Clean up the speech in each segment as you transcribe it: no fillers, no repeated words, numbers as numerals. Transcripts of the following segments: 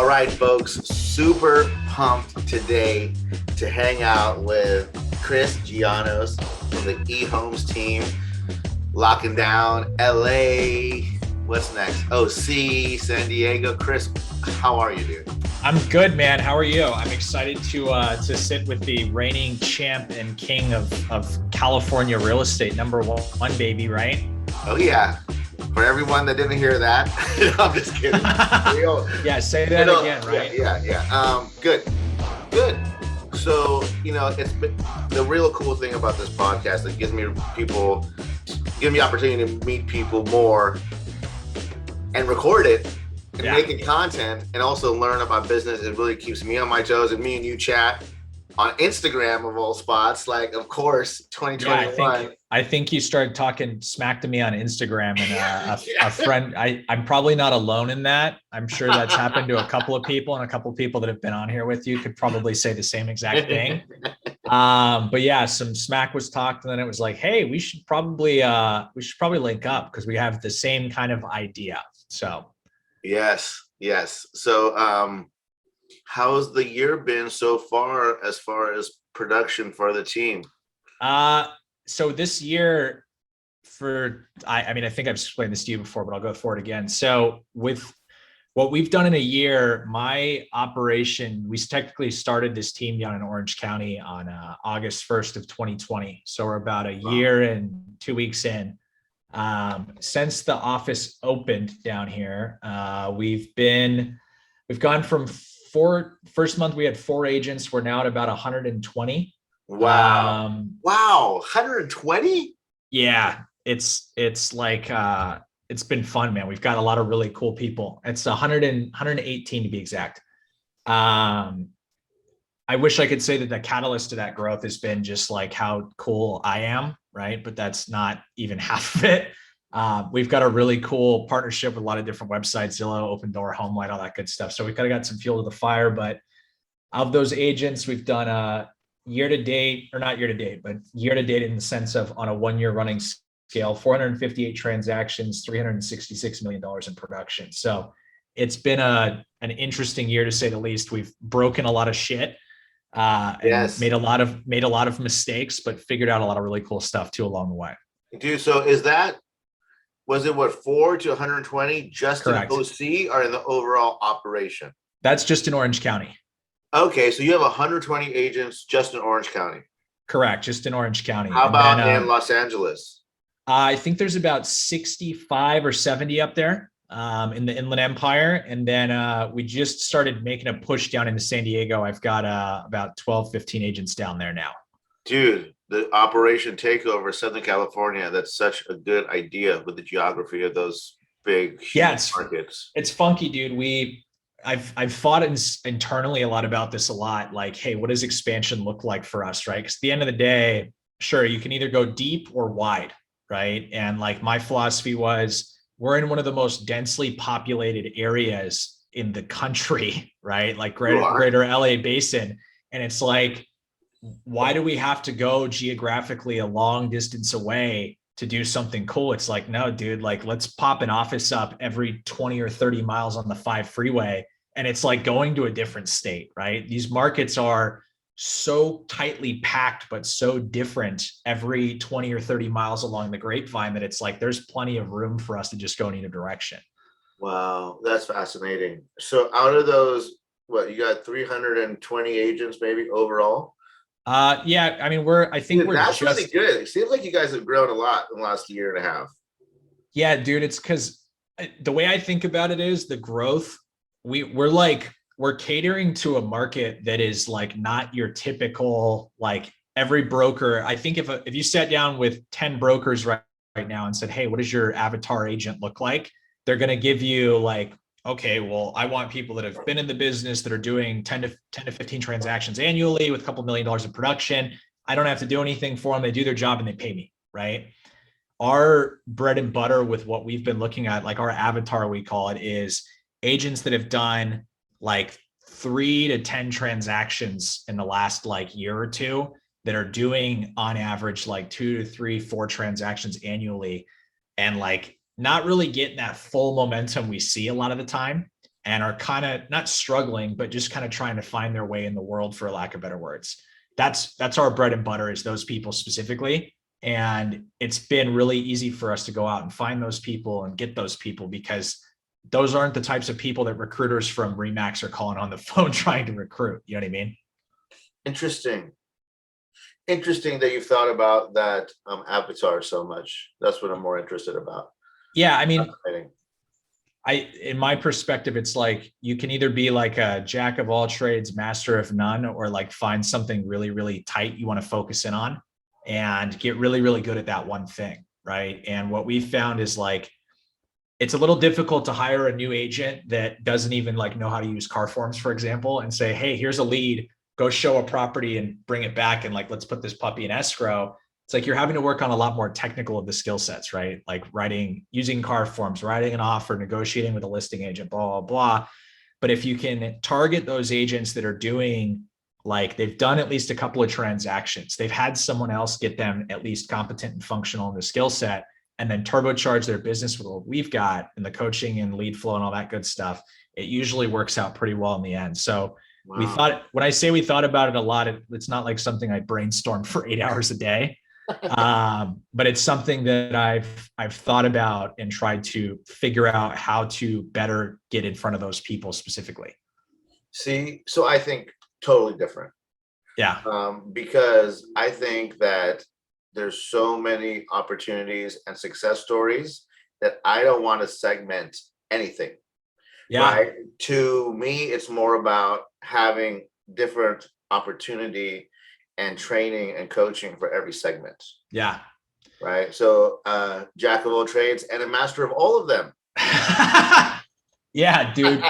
All right, folks, super pumped today to hang out with Chris Giannos from the eHomes team, locking down LA. What's next? OC, San Diego. Chris, how are you, dude? I'm good, man. How are you? I'm excited to sit with the reigning champ and king of California real estate, number one, baby, right? Oh, yeah. For everyone that didn't hear that, I'm just kidding. Yeah, say that again, right? Yeah. Good. So, it's been the real cool thing about this podcast that gives me opportunity to meet people more and record it and making content and also learn about business. It really keeps me on my toes, and me and you chat on Instagram of all spots. Like, of course, 2021. Yeah, I think you started talking smack to me on Instagram, and a friend. I'm probably not alone in that. I'm sure that's happened to a couple of people, and a couple of people that have been on here with you could probably say the same exact thing. But yeah, some smack was talked, and then it was like, hey, we should probably link up because we have the same kind of idea. So yes. So how's the year been so far as production for the team? So this year I think I've explained this to you before, but I'll go for it again. So with what we've done in a year, my operation, we technically started this team down in Orange County on August 1st of 2020. So we're about a year and 2 weeks in. Since the office opened down here, we've gone from first month we had 4 agents. We're now at about 120. Wow. 120? Yeah, it's like it's been fun, man. We've got a lot of really cool people. It's 118 to be exact. I wish I could say that the catalyst to that growth has been just like how cool I am, right? But that's not even half of it. We've got a really cool partnership with a lot of different websites, Zillow, Open Door, HomeLight, all that good stuff. So we've kind of got some fuel to the fire. But of those agents, we've done year to date in the sense of on a 1 year running scale, 458 transactions, $366 million in production. So it's been an interesting year to say the least. We've broken a lot of shit. And made a lot of mistakes, but figured out a lot of really cool stuff too along the way. Dude, so was it 4 to 120 just Correct. In OC or in the overall operation? That's just in Orange County. Okay, so you have 120 agents just in Orange County. Correct, just in Orange County. How about in Los Angeles? I think there's about 65 or 70 up there. In the Inland Empire. And then we just started making a push down into San Diego. I've got about 12, 15 agents down there now. Dude, the Operation Takeover, Southern California, that's such a good idea with the geography of those big markets. It's funky, dude. I've thought internally a lot about this a lot. Like, hey, what does expansion look like for us, right? Because at the end of the day, sure, you can either go deep or wide, right? And like my philosophy was, we're in one of the most densely populated areas in the country, right? Like greater LA basin. And it's like, why do we have to go geographically a long distance away to do something cool? It's like, no, dude, like let's pop an office up every 20 or 30 miles on the 5 freeway. And it's like going to a different state, right? These markets are so tightly packed, but so different every 20 or 30 miles along the grapevine that it's like there's plenty of room for us to just go in either direction. Wow, that's fascinating. So out of those, you got 320 agents maybe overall? Yeah, I mean, that's really good. It seems like you guys have grown a lot in the last year and a half. Yeah, dude, it's because the way I think about it is the growth. We're catering to a market that is like not your typical, like every broker. I think if you sat down with 10 brokers right now and said, hey, what does your avatar agent look like? They're going to give you like, okay, well, I want people that have been in the business that are doing 10 to 15 transactions annually with a couple $1 million in production. I don't have to do anything for them. They do their job and they pay me, right? Our bread and butter with what we've been looking at, like our avatar, we call it, is agents that have done like 3 to 10 transactions in the last like year or two that are doing on average like 2 to 3, 4 transactions annually, and like not really getting that full momentum we see a lot of the time. and are kind of not struggling, but just kind of trying to find their way in the world, for lack of better words. That's our bread and butter, is those people specifically. And it's been really easy for us to go out and find those people and get those people, because those aren't the types of people that recruiters from Remax are calling on the phone trying to recruit. You know what I mean? Interesting. Interesting that you've thought about that avatar so much. That's what I'm more interested about. Yeah, I mean, in my perspective, it's like you can either be like a jack of all trades, master of none, or like find something really, really tight you want to focus in on and get really, really good at that one thing, right? And what we found is like, it's a little difficult to hire a new agent that doesn't even like know how to use car forms, for example, and say, hey, here's a lead, go show a property and bring it back, and like, let's put this puppy in escrow. It's like you're having to work on a lot more technical of the skill sets, right? Like using car forms, writing an offer, negotiating with a listing agent, blah, blah, blah. But if you can target those agents that are doing, like, they've done at least a couple of transactions, they've had someone else get them at least competent and functional in the skill set, and then turbocharge their business with what we've got and the coaching and lead flow and all that good stuff, it usually works out pretty well in the end. So wow. We thought, when I say we thought about it a lot, it's not like something I brainstormed for 8 hours a day. But it's something that I've thought about and tried to figure out how to better get in front of those people specifically. See, so I think totally different. Yeah. Because I think that there's so many opportunities and success stories that I don't want to segment anything. Yeah. Right? To me, it's more about having different opportunity and training and coaching for every segment. Yeah. Right. So jack of all trades and a master of all of them. Yeah, dude.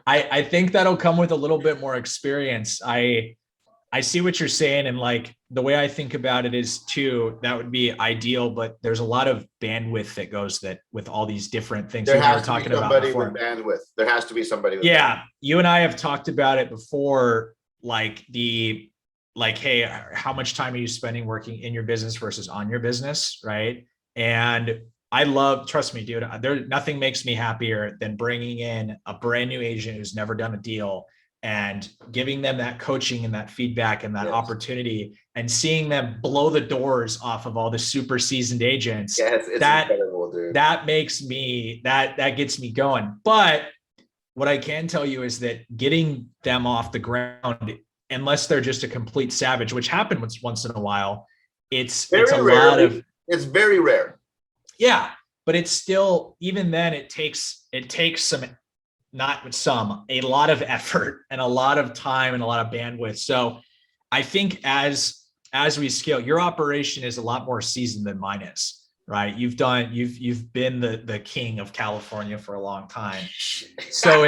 I think that'll come with a little bit more experience. I see what you're saying. And like the way I think about it is too, that would be ideal, but there's a lot of bandwidth that goes that with all these different things. There has to be somebody with bandwidth. There has to be somebody with bandwidth. You and I have talked about it before, like hey, how much time are you spending working in your business versus on your business, right? And trust me, dude, nothing makes me happier than bringing in a brand new agent who's never done a deal and giving them that coaching and that feedback and that opportunity, and seeing them blow the doors off of all the super seasoned agents. Yeah, it's incredible, dude. That makes me, that gets me going. But what I can tell you is that getting them off the ground, unless they're just a complete savage, which happens once in a while, it's it's very rare. Yeah, but it's still, even then, it takes a lot of effort and a lot of time and a lot of bandwidth. So I think as we scale, your operation is a lot more seasoned than mine is, right? You've been the king of California for a long time. So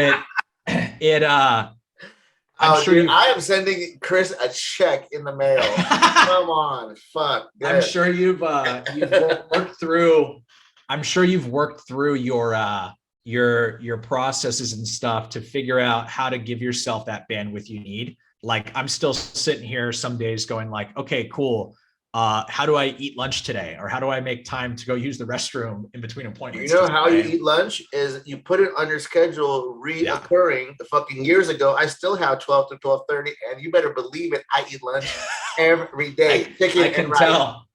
I am sending Chris a check in the mail. Come on, fuck. Good. I'm sure you've worked through. I'm sure you've worked through your processes and stuff to figure out how to give yourself that bandwidth you need. Like, I'm still sitting here some days going like, okay, cool. How do I eat lunch today? Or how do I make time to go use the restroom in between appointments? You know how you eat lunch is you put it on your schedule reoccurring. Fucking years ago, I still have 12 to 12:30, and you better believe it, I eat lunch every day. I can tell.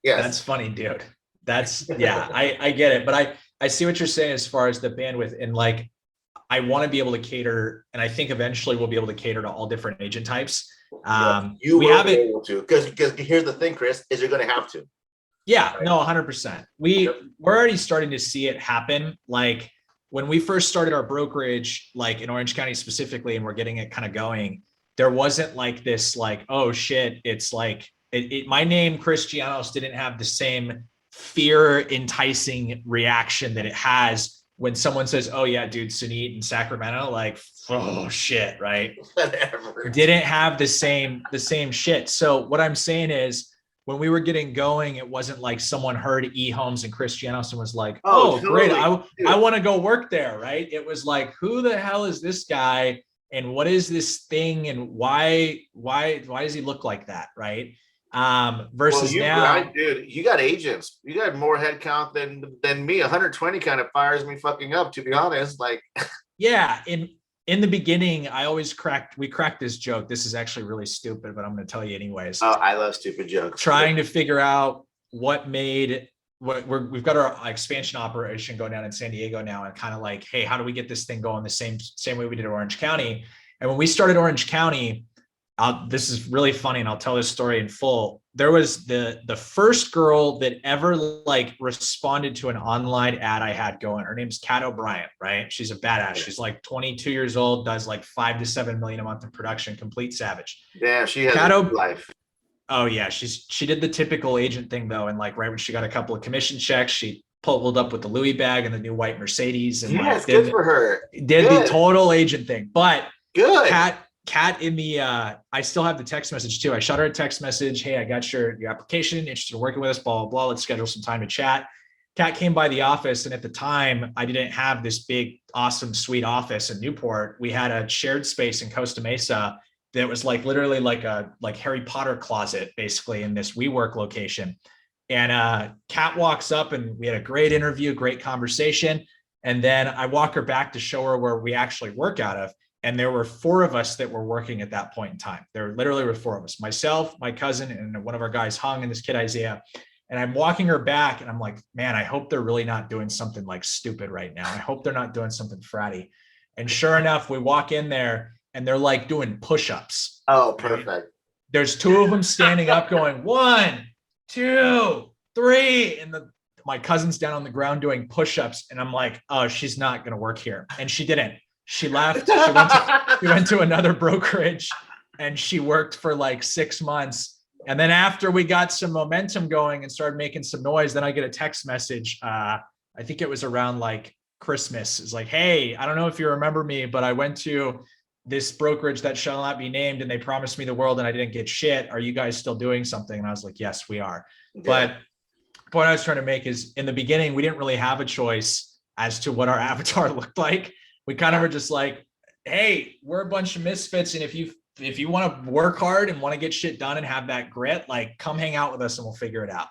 Yes. That's funny, dude. I get it. But I see what you're saying as far as the bandwidth, and like, I want to be able to cater, and I think eventually we'll be able to cater to all different agent types. You will be able to, because here's the thing, Chris, is you're going to have to. Yeah, right? No, 100%. We're already starting to see it happen. Like when we first started our brokerage, like in Orange County specifically, and we're getting it kind of going, there wasn't like this, like, oh shit, it's like my name, Chris Giannos, didn't have the same fear enticing reaction that it has when someone says, oh yeah, dude, Sunit in Sacramento, like, oh shit, right? Whatever. Didn't have the same shit. So what I'm saying is, when we were getting going, it wasn't like someone heard eHomes and Chris Giannos and was like, oh totally. Great, I want to go work there, right? It was like, who the hell is this guy? And what is this thing? And why does he look like that, right? Versus dude, you got agents. You got more headcount than me. 120 kind of fires me fucking up, to be honest. Like, Yeah, in the beginning, we cracked this joke. This is actually really stupid, but I'm going to tell you anyways. Oh, I love stupid jokes. Trying to figure out what made we've got our expansion operation going down in San Diego now, and kind of like, hey, how do we get this thing going the same way we did Orange County? And when we started Orange County, this is really funny, and I'll tell this story in full. There was the first girl that ever like responded to an online ad I had going. Her name's Kat O'Brien, right? She's a badass. She's like 22 years old, does like 5 to 7 million a month in production, complete savage. Damn, she has a life. Oh yeah, she did the typical agent thing though, and like right when she got a couple of commission checks, she pulled up with the Louis bag and the new white Mercedes, and yes, good for her. Did the total agent thing, but good. Kat in the I still have the text message too. I shot her a text message. Hey, I got your application, interested in working with us, blah, blah, blah. Let's schedule some time to chat. Kat came by the office, and at the time I didn't have this big, awesome, sweet office in Newport. We had a shared space in Costa Mesa that was like literally like a Harry Potter closet, basically, in this WeWork location. And Kat walks up, and we had a great interview, great conversation. And then I walk her back to show her where we actually work out of. And there were 4 of us that were working at that point in time. There literally were 4 of us, myself, my cousin, and one of our guys, Hung, and this kid, Isaiah. And I'm walking her back, and I'm like, man, I hope they're really not doing something like stupid right now. I hope they're not doing something fratty. And sure enough, we walk in there, and they're like doing push-ups. Oh, perfect. Right? There's 2 of them standing up going 1, 2, 3. And my cousin's down on the ground doing push-ups. And I'm like, oh, she's not going to work here. And she didn't. She left. She went to another brokerage, and she worked for like 6 months. And then after we got some momentum going and started making some noise, then I get a text message. I think it was around like Christmas. It's like, hey, I don't know if you remember me, but I went to this brokerage that shall not be named, and they promised me the world, and I didn't get shit. Are you guys still doing something? And I was like, yes, we are. Yeah. But the point I was trying to make is, in the beginning, we didn't really have a choice as to what our avatar looked like. We kind of were just like, hey, we're a bunch of misfits, and if you want to work hard and want to get shit done and have that grit, like, come hang out with us and we'll figure it out.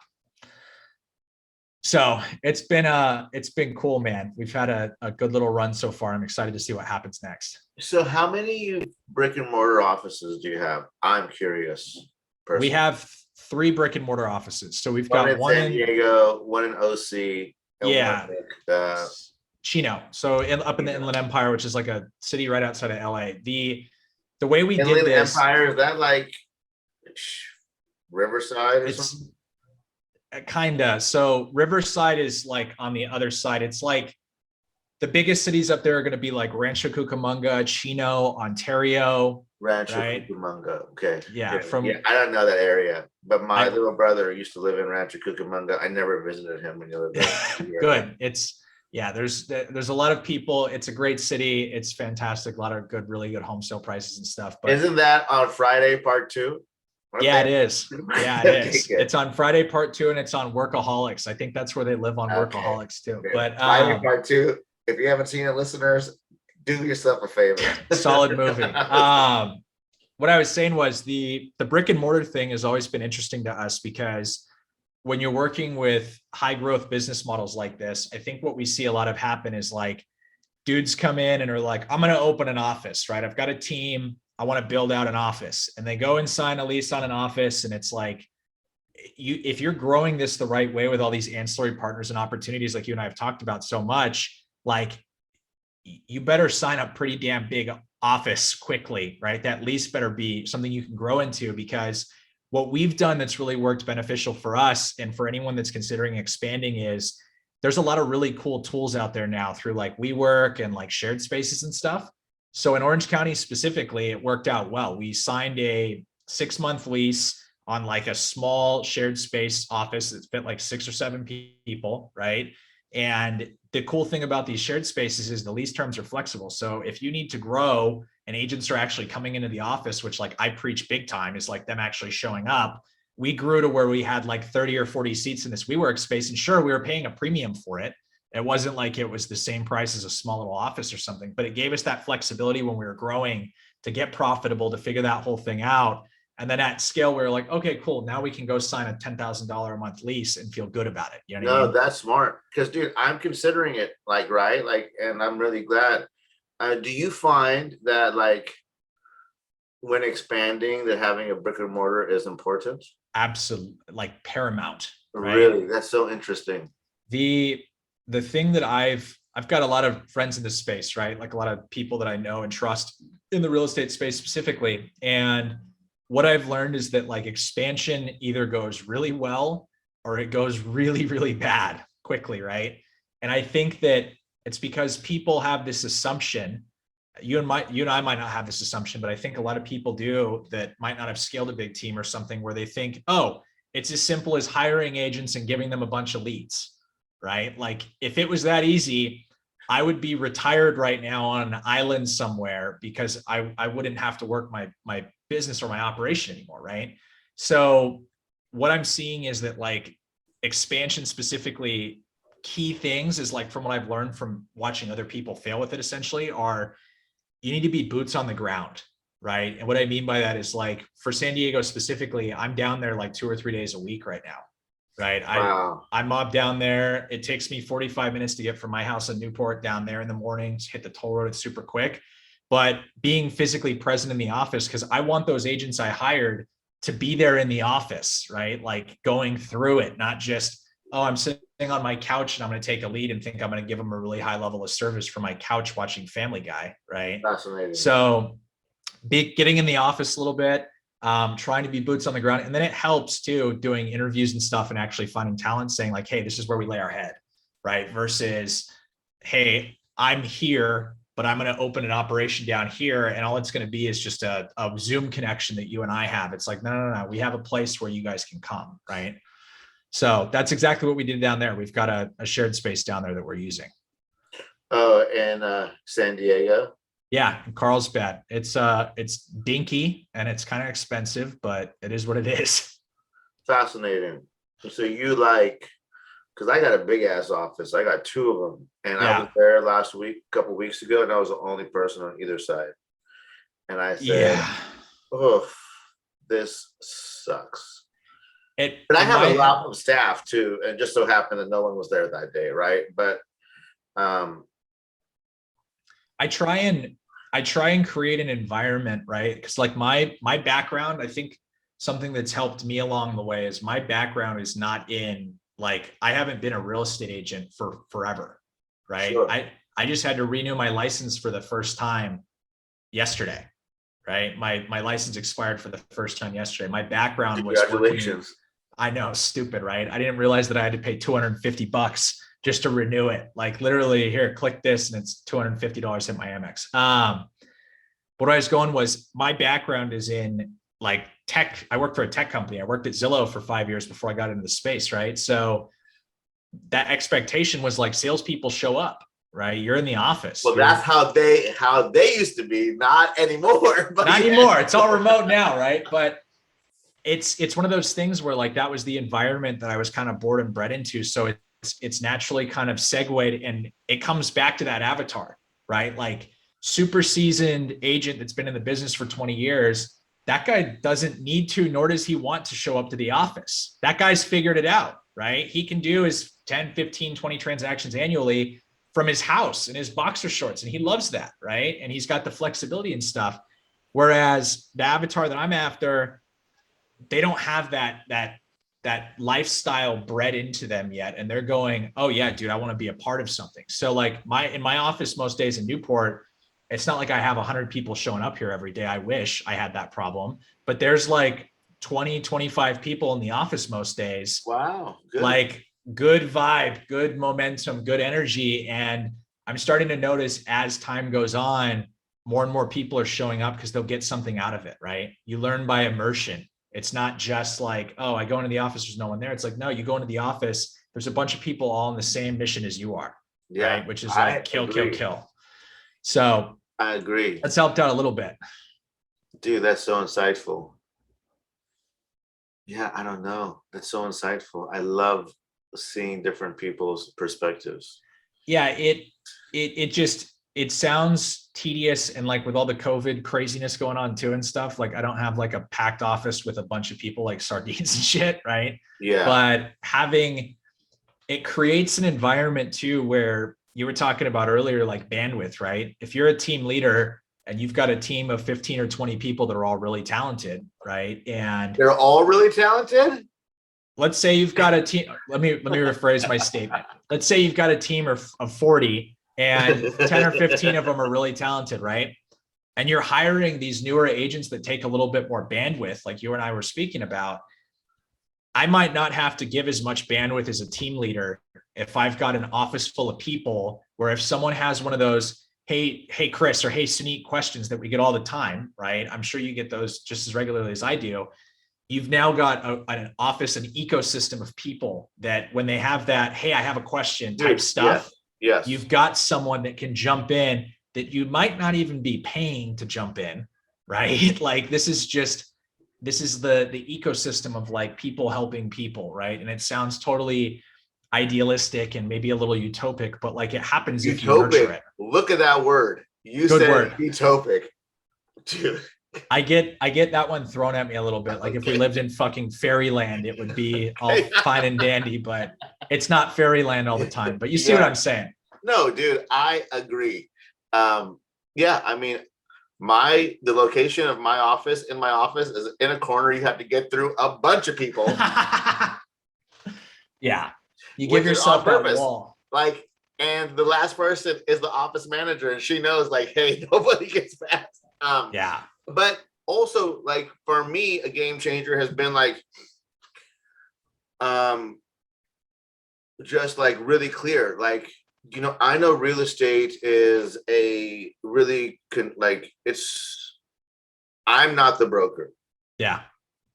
So it's been cool, man. We've had a good little run so far. I'm excited to see what happens next. So how many brick and mortar offices do you have? I'm curious. Personally. We have 3 brick and mortar offices. So we've got one in San Diego, one in OC. Yeah. Chino. So up in the Inland Empire, which is like a city right outside of LA. The way we Inland did this Empire, is that like Riverside or something? Kinda. So Riverside is like on the other side. It's like the biggest cities up there are going to be like Rancho Cucamonga, Chino, Ontario. Rancho Cucamonga. Okay. Yeah. I don't know that area, but my little brother used to live in Rancho Cucamonga. I never visited him when he lived there. Good. There's a lot of people. It's a great city. It's fantastic. A lot of really good home sale prices and stuff. But isn't that on Friday part 2? Yeah, it is. Yeah, it is. It's on Friday part 2, and it's on Workaholics. I think that's where they live on Workaholics too. Okay. But Friday part 2. If you haven't seen it, listeners, do yourself a favor. Solid movie. What I was saying was the brick and mortar thing has always been interesting to us, because when you're working with high growth business models like this, I think what we see a lot of happen is like dudes come in and are like, I'm going to open an office, right? I've got a team. I want to build out an office, and they go and sign a lease on an office. And it's like, if you're growing this the right way with all these ancillary partners and opportunities, like you and I have talked about so much, like you better sign up pretty damn big office quickly, right? That lease better be something you can grow into, because what we've done that's really worked beneficial for us and for anyone that's considering expanding is there's a lot of really cool tools out there now through like WeWork and like shared spaces and stuff. So in Orange County specifically, it worked out well. We signed a 6-month lease on like a small shared space office that's fit like 6 or 7 people, right? And the cool thing about these shared spaces is the lease terms are flexible. So if you need to grow and agents are actually coming into the office, which like I preach big time, is like them actually showing up. We grew to where we had like 30 or 40 seats in this WeWork space. And sure, we were paying a premium for it. It wasn't like it was the same price as a small little office or something, but it gave us that flexibility when we were growing to get profitable, to figure that whole thing out. And then at scale, we were like, okay, cool. Now we can go sign a $10,000 a month lease and feel good about it. You know what I mean? That's smart. Because dude, I'm considering it, like, right. Like, and I'm really glad. Do you find that like when expanding that having a brick and mortar is important? Absolutely, like paramount, right? Really? That's so interesting. The the thing that I've got a lot of friends in this space, right? Like a lot of people that I know and trust in the real estate space specifically. And what I've learned is that like expansion either goes really well or it goes really, really bad quickly, right? And I think that it's because people have this assumption. You and I might not have this assumption, but I think a lot of people do that might not have scaled a big team or something where they think, oh, it's as simple as hiring agents and giving them a bunch of leads, right? Like if it was that easy, I would be retired right now on an island somewhere because I wouldn't have to work my business or my operation anymore, right? So what I'm seeing is that like expansion specifically, key things is like from what I've learned from watching other people fail with it essentially are you need to be boots on the ground, right? And what I mean by that is like for San Diego specifically, I'm down there like 2 or 3 days a week right now, right? Wow. I mob down there. It takes me 45 minutes to get from my house in Newport down there in the mornings, hit the toll road. It's super quick. But being physically present in the office, because I want those agents I hired to be there in the office, right? Like going through it, not just, oh, I'm sitting on my couch and I'm going to take a lead and think I'm going to give them a really high level of service from my couch watching Family Guy, right? Fascinating. So getting in the office a little bit, trying to be boots on the ground. And then it helps too, doing interviews and stuff and actually finding talent saying like, hey, this is where we lay our head, right? Versus, hey, I'm here, but I'm going to open an operation down here. And all it's going to be is just a Zoom connection that you and I have. It's like, no. We have a place where you guys can come, right? So that's exactly what we did down there. We've got a shared space down there that we're using. Oh, in San Diego. Yeah, Carlsbad. It's dinky and it's kind of expensive, but it is what it is. Fascinating. So you like, because I got a big ass office. I got two of them, and I was there last week, a couple weeks ago, and I was the only person on either side. And I said, "Oh, this sucks." But I have a lot of staff too, and just so happened that no one was there that day, right? But I try and create an environment, right? Because like my background, I think something that's helped me along the way is my background is not in like I haven't been a real estate agent for forever, right? Sure. I just had to renew my license for the first time yesterday, right? My license expired for the first time yesterday. My background was congratulations. I know, stupid, right? I didn't realize that I had to pay $250 just to renew it. Like literally here, click this and it's $250 hit my Amex. What I was going was my background is in like tech. I worked for a tech company. I worked at Zillow for 5 years before I got into the space, right? So that expectation was like salespeople show up, right? You're in the office. Well, that's how they used to be, not anymore. But not anymore. It's all remote now, right? But it's one of those things where like that was the environment that I was kind of born and bred into. So it's naturally kind of segued, and it comes back to that avatar, right? Like super seasoned agent that's been in the business for 20 years. That guy doesn't need to, nor does he want to show up to the office. That guy's figured it out, right? He can do his 10, 15, 20 transactions annually from his house in his boxer shorts. And he loves that, right? And he's got the flexibility and stuff. Whereas the avatar that I'm after, they don't have that lifestyle bred into them yet. And they're going, oh yeah, dude, I want to be a part of something. So like in my office most days in Newport, it's not like I have 100 people showing up here every day. I wish I had that problem, but there's like 20, 25 people in the office most days. Wow. Good. Like good vibe, good momentum, good energy. And I'm starting to notice as time goes on, more and more people are showing up because they'll get something out of it, right? You learn by immersion. It's not just like, oh, I go into the office, there's no one there. It's like, no, you go into the office, there's a bunch of people all on the same mission as you are. Yeah. Right? Which is like kill. So I agree. That's helped out a little bit. Dude, that's so insightful. Yeah, I don't know. That's so insightful. I love seeing different people's perspectives. Yeah, it sounds tedious, and like with all the COVID craziness going on too and stuff, like I don't have like a packed office with a bunch of people like sardines and shit, right? Yeah. But it creates an environment too where you were talking about earlier, like bandwidth, right? If you're a team leader and you've got a team of 15 or 20 people that are all really talented, right? And They're all really talented? let's say you've got a team. Let me rephrase my statement. Let's say you've got a team of 40 and 10 or 15 of them are really talented, right? And you're hiring these newer agents that take a little bit more bandwidth, like you and I were speaking about. I might not have to give as much bandwidth as a team leader if I've got an office full of people, where if someone has one of those, hey Chris, or hey Suneet questions that we get all the time, right? I'm sure you get those just as regularly as I do. You've now got an office, an ecosystem of people that when they have that, hey, I have a question type stuff, yes. You've got someone that can jump in that you might not even be paying to jump in, right? Like this is the ecosystem of like people helping people, right? And it sounds totally idealistic and maybe a little utopic, but like it happens if you nurture it. Look at that word. You Good said word. Utopic. Dude. I get that one thrown at me a little bit. Like if we lived in fucking fairyland, it would be all fine and dandy, but it's not fairyland all the time. But you see what I'm saying? No, dude, I agree. Yeah, I mean, the location of my office is in a corner. You have to get through a bunch of people. Yeah, you give yourself that wall. Like, and the last person is the office manager, and she knows, like, hey, nobody gets past. Yeah. But also, like, for me, a game changer has been like, just like really clear. Like, you know, I know real estate is a really I'm not the broker. Yeah.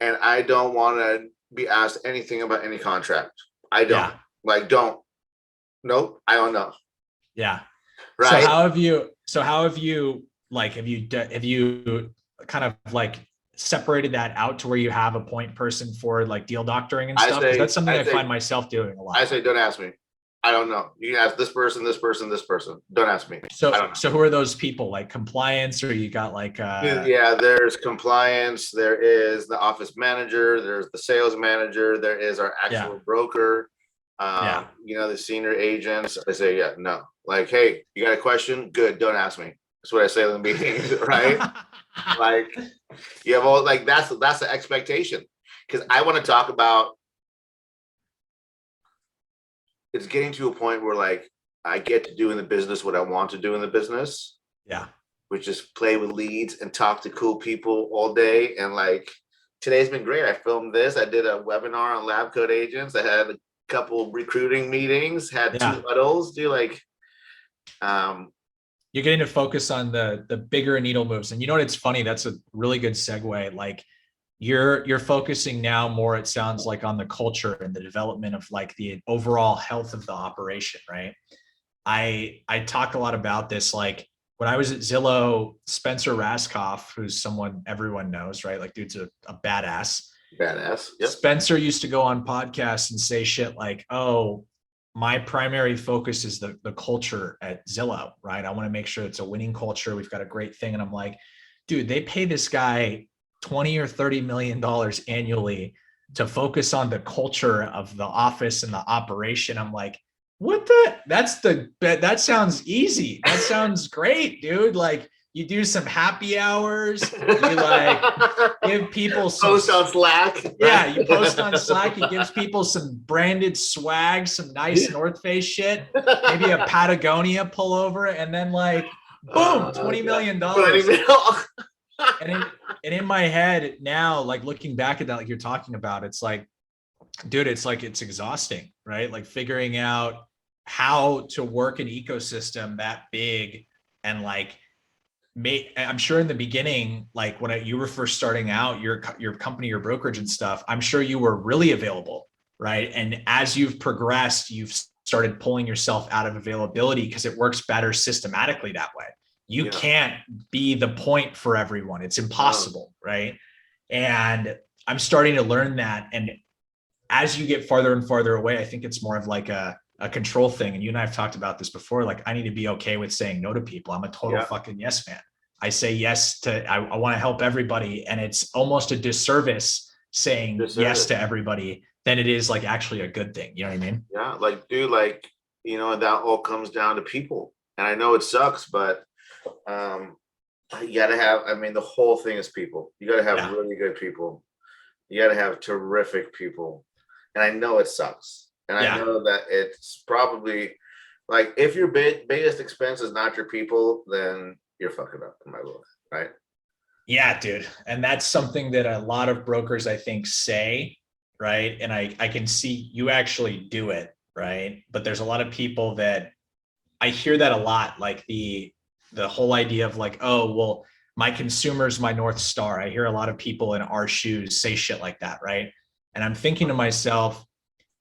And I don't want to be asked anything about any contract. I don't Nope. I don't know. Yeah. Right. So how have you kind of like separated that out to where you have a point person for like deal doctoring and stuff? That's something I find myself doing a lot. I say, don't ask me. I don't know. You can ask this person, this person, this person. Don't ask me. So who are those people? Like compliance, or you got like there's compliance, there is the office manager, there's the sales manager, there is our actual broker, you know, the senior agents. I say, no. Like, hey, you got a question? Good, don't ask me. That's what I say in the meetings, right? Like, you have all, like, that's the expectation. Because I want to talk about, it's getting to a point where, like, I get to do in the business what I want to do in the business. Yeah. Which is play with leads and talk to cool people all day. And like, today's been great. I filmed this. I did a webinar on lab coat agents. I had a couple recruiting meetings, had 2 huddles. You're getting to focus on the bigger needle moves. And you know what? It's funny. That's a really good segue. Like, you're focusing now more, it sounds like, on the culture and the development of like the overall health of the operation, right? I talk a lot about this. Like when I was at Zillow, Spencer Raskoff, who's someone everyone knows, right? Like dude's a badass. Yep. Spencer used to go on podcasts and say shit like, oh, my primary focus is the culture at Zillow, right? I want to make sure it's a winning culture. We've got a great thing. And I'm like, dude, they pay this guy $20 or $30 million annually to focus on the culture of the office and the operation. I'm like, that sounds easy. That sounds great, dude. Like, you do some happy hours, you like give people some post on Slack. Yeah, you post on Slack, he gives people some branded swag, some nice North Face shit, maybe a Patagonia pullover, and then like boom, $20 million. And in my head now, like looking back at that, like you're talking about, it's like, dude, it's exhausting, right? Like figuring out how to work an ecosystem that big. And like, I'm sure in the beginning, like when you were first starting out your company, your brokerage and stuff, I'm sure you were really available, right? And as you've progressed, you've started pulling yourself out of availability because it works better systematically that way. You can't be the point for everyone. It's impossible, right? And I'm starting to learn that. And as you get farther and farther away, I think it's more of like a control thing. And you and I have talked about this before. Like, I need to be okay with saying no to people. I'm a total fucking yes man. I say yes to, I want to help everybody. And it's almost a disservice saying yes to everybody than it is like actually a good thing. You know what I mean? Yeah. Like, dude, like, you know, that all comes down to people. And I know it sucks, but you gotta have, I mean, the whole thing is people. You gotta have really good people. You gotta have terrific people. And I know it sucks. And I know that it's probably like, if your biggest expense is not your people, then you're fucking up in my book, right? Yeah, dude. And that's something that a lot of brokers, I think, say, right? And I can see you actually do it, right? But there's a lot of people that I hear that a lot, like the whole idea of like, oh, well, my consumer's my North Star. I hear a lot of people in our shoes say shit like that, right? And I'm thinking to myself,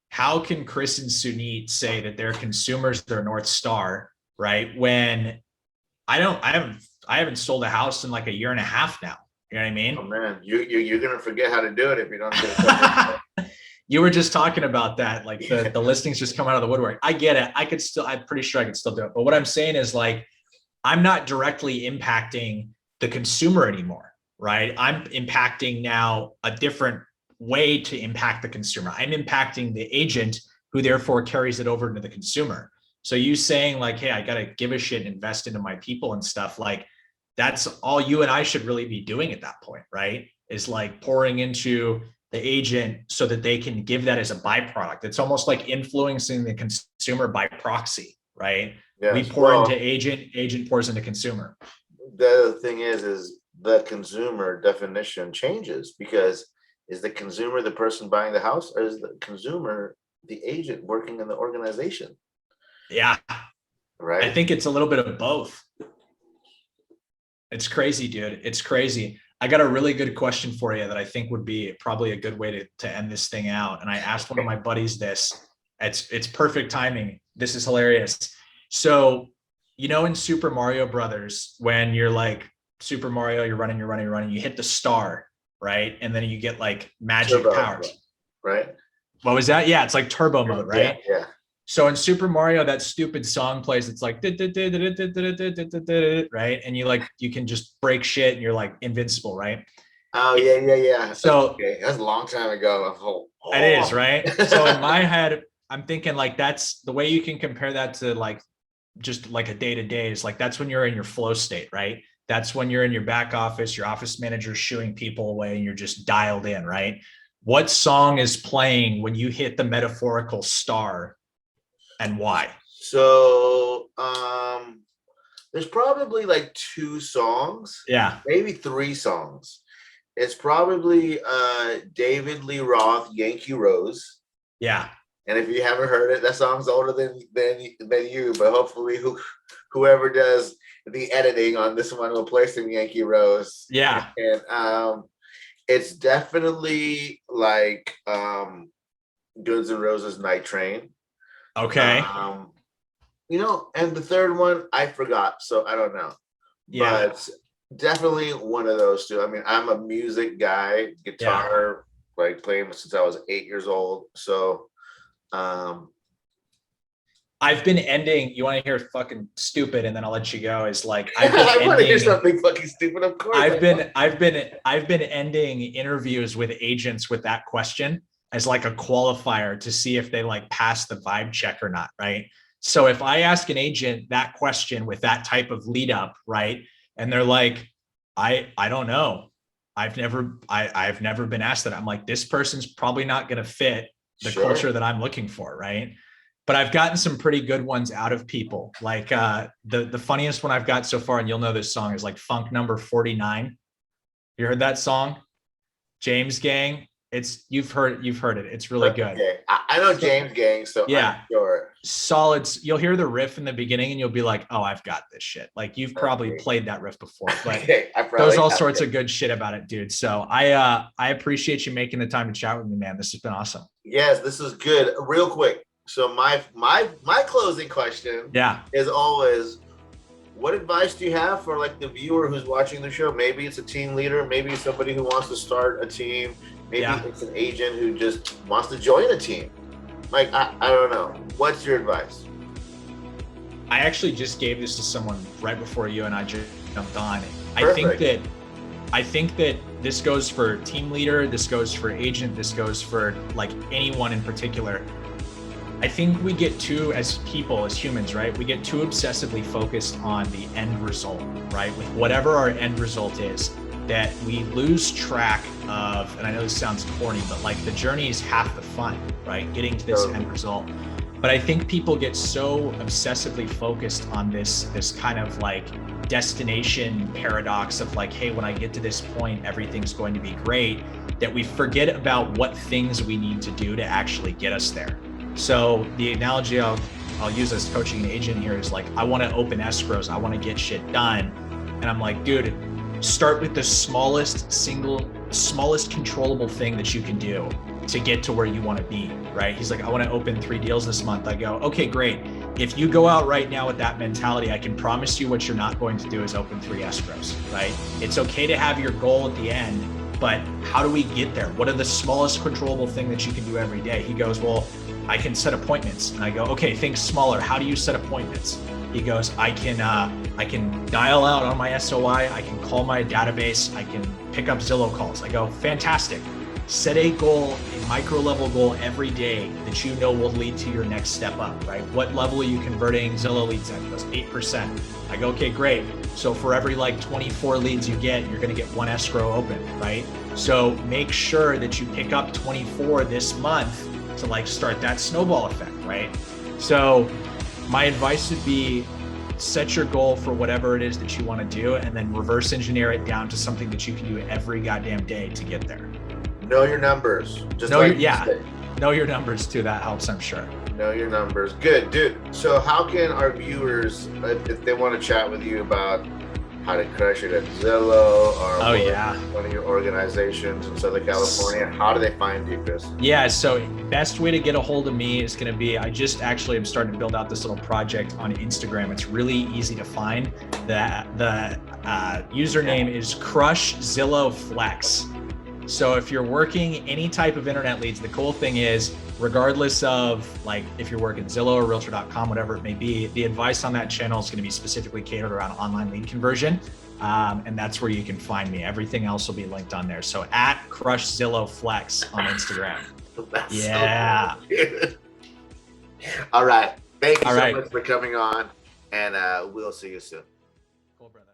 how can Chris and Sunit say that their consumers their North Star, right? When I haven't sold a house in like a year and a half now. You know what I mean? Oh man, you're gonna forget how to do it if you don't do it. You were just talking about that, like the listings just come out of the woodwork. I get it. I'm pretty sure I could still do it. But what I'm saying is like, I'm not directly impacting the consumer anymore, right? I'm impacting now a different way to impact the consumer. I'm impacting the agent who therefore carries it over to the consumer. So you saying like, hey, I got to give a shit and invest into my people and stuff, like that's all you and I should really be doing at that point, right? Is like pouring into the agent so that they can give that as a byproduct. It's almost like influencing the consumer by proxy, right? Yes. We pour into agent pours into consumer. The other thing is the consumer definition changes, because is the consumer the person buying the house, or is the consumer the agent working in the organization? Yeah. Right. I think it's a little bit of both. It's crazy, dude. It's crazy. I got a really good question for you that I think would be probably a good way to end this thing out. And I asked one of my buddies this. It's perfect timing. This is hilarious. So, you know, in Super Mario Brothers, when you're like Super Mario, you're running, you hit the star, right? And then you get like magic powers. Right. What was that? Yeah, it's like turbo mode, right? Yeah. So in Super Mario, that stupid song plays. It's like, right? And you can just break shit and you're like invincible, right? Oh, yeah. So that's a long time ago. It is, right? So in my head, I'm thinking like, that's the way you can compare that to like, just like a day-to-day is like, that's when you're in your flow state, right? That's when you're in your back office, your office manager's shooing people away and you're just dialed in, right? What song is playing when you hit the metaphorical star? And why? So there's probably like 2 songs. Yeah. Maybe 3 songs. It's probably David Lee Roth, Yankee Rose. Yeah. And if you haven't heard it, that song's older than you, but hopefully whoever does the editing on this one will play some Yankee Rose. Yeah. And it's definitely like Guns N' Roses Night Train. Okay. You know, and the third one I forgot, so I don't know. Yeah. But definitely one of those 2. I mean, I'm a music guy, guitar, like playing since I was 8 years old. So I've been ending. You want to hear fucking stupid, and then I'll let you go. Is like I want to hear something fucking stupid. Of course, I've been ending interviews with agents with that question as like a qualifier to see if they like pass the vibe check or not, right? So if I ask an agent that question with that type of lead up, right, and they're like, I don't know, I've never been asked that. I'm like, this person's probably not going to fit the culture that I'm looking for, right? But I've gotten some pretty good ones out of people. Like the funniest one I've got so far, and you'll know this song, is like Funk Number 49. You heard that song? James Gang. You've heard it. It's really good. Okay. I know James Gang, so yeah, I'm sure. Solid. You'll hear the riff in the beginning and you'll be like, oh, I've got this shit. Like you've probably played that riff before, but there's all sorts of good shit about it, dude. So I appreciate you making the time to chat with me, man. This has been awesome. Yes, this is good. Real quick. So my closing question is always, what advice do you have for like the viewer who's watching the show? Maybe it's a team leader, maybe it's somebody who wants to start a team, maybe it's an agent who just wants to join a team. Like, I don't know. What's your advice? I actually just gave this to someone right before you and I just jumped on. Perfect. I think that this goes for team leader, this goes for agent, this goes for like anyone in particular. I think we get too, as people, as humans, right? We get too obsessively focused on the end result, right? With whatever our end result is, that we lose track of, and I know this sounds corny, but like the journey is half the fun, right? Getting to this end result. But I think people get so obsessively focused on this kind of like destination paradox of like, hey, when I get to this point, everything's going to be great, that we forget about what things we need to do to actually get us there. So the analogy I'll use as coaching an agent here is like, I want to open escrows, I want to get shit done. And I'm like, dude, start with the smallest controllable thing that you can do to get to where you want to be, right? He's like, I want to open 3 deals this month. I go, okay, great. If you go out right now with that mentality, I can promise you what you're not going to do is open 3 escrows, right? It's okay to have your goal at the end, but how do we get there? What are the smallest controllable thing that you can do every day? He goes, well, I can set appointments. And I go, okay, think smaller. How do you set appointments? He goes, I can dial out on my SOI. I can call my database. I can pick up Zillow calls. I go, fantastic. Set a goal, a micro level goal every day that you know will lead to your next step up, right? What level are you converting Zillow leads at? He goes, 8%. I go, okay, great. So for every like 24 leads you get, you're going to get 1 escrow open, right? So make sure that you pick up 24 this month to like start that snowball effect, right? So my advice would be set your goal for whatever it is that you want to do and then reverse engineer it down to something that you can do every goddamn day to get there. Know your numbers. Just know like know your numbers too. That helps, I'm sure. Know your numbers. Good, dude. So how can our viewers, if they want to chat with you about how to crush it at Zillow or one of your organizations in Southern California, how do they find you, Chris? Yeah, so best way to get a hold of me is going to be, I just actually am starting to build out this little project on Instagram. It's really easy to find. The username is Crush Zillow Flex. So if you're working any type of internet leads, the cool thing is, regardless of like if you're working Zillow or Realtor.com, whatever it may be, the advice on that channel is going to be specifically catered around online lead conversion. And that's where you can find me. Everything else will be linked on there. So at Crush Zillow Flex on Instagram. Yeah. So all right. Thank you so much for coming on, and we'll see you soon. Cool, brother.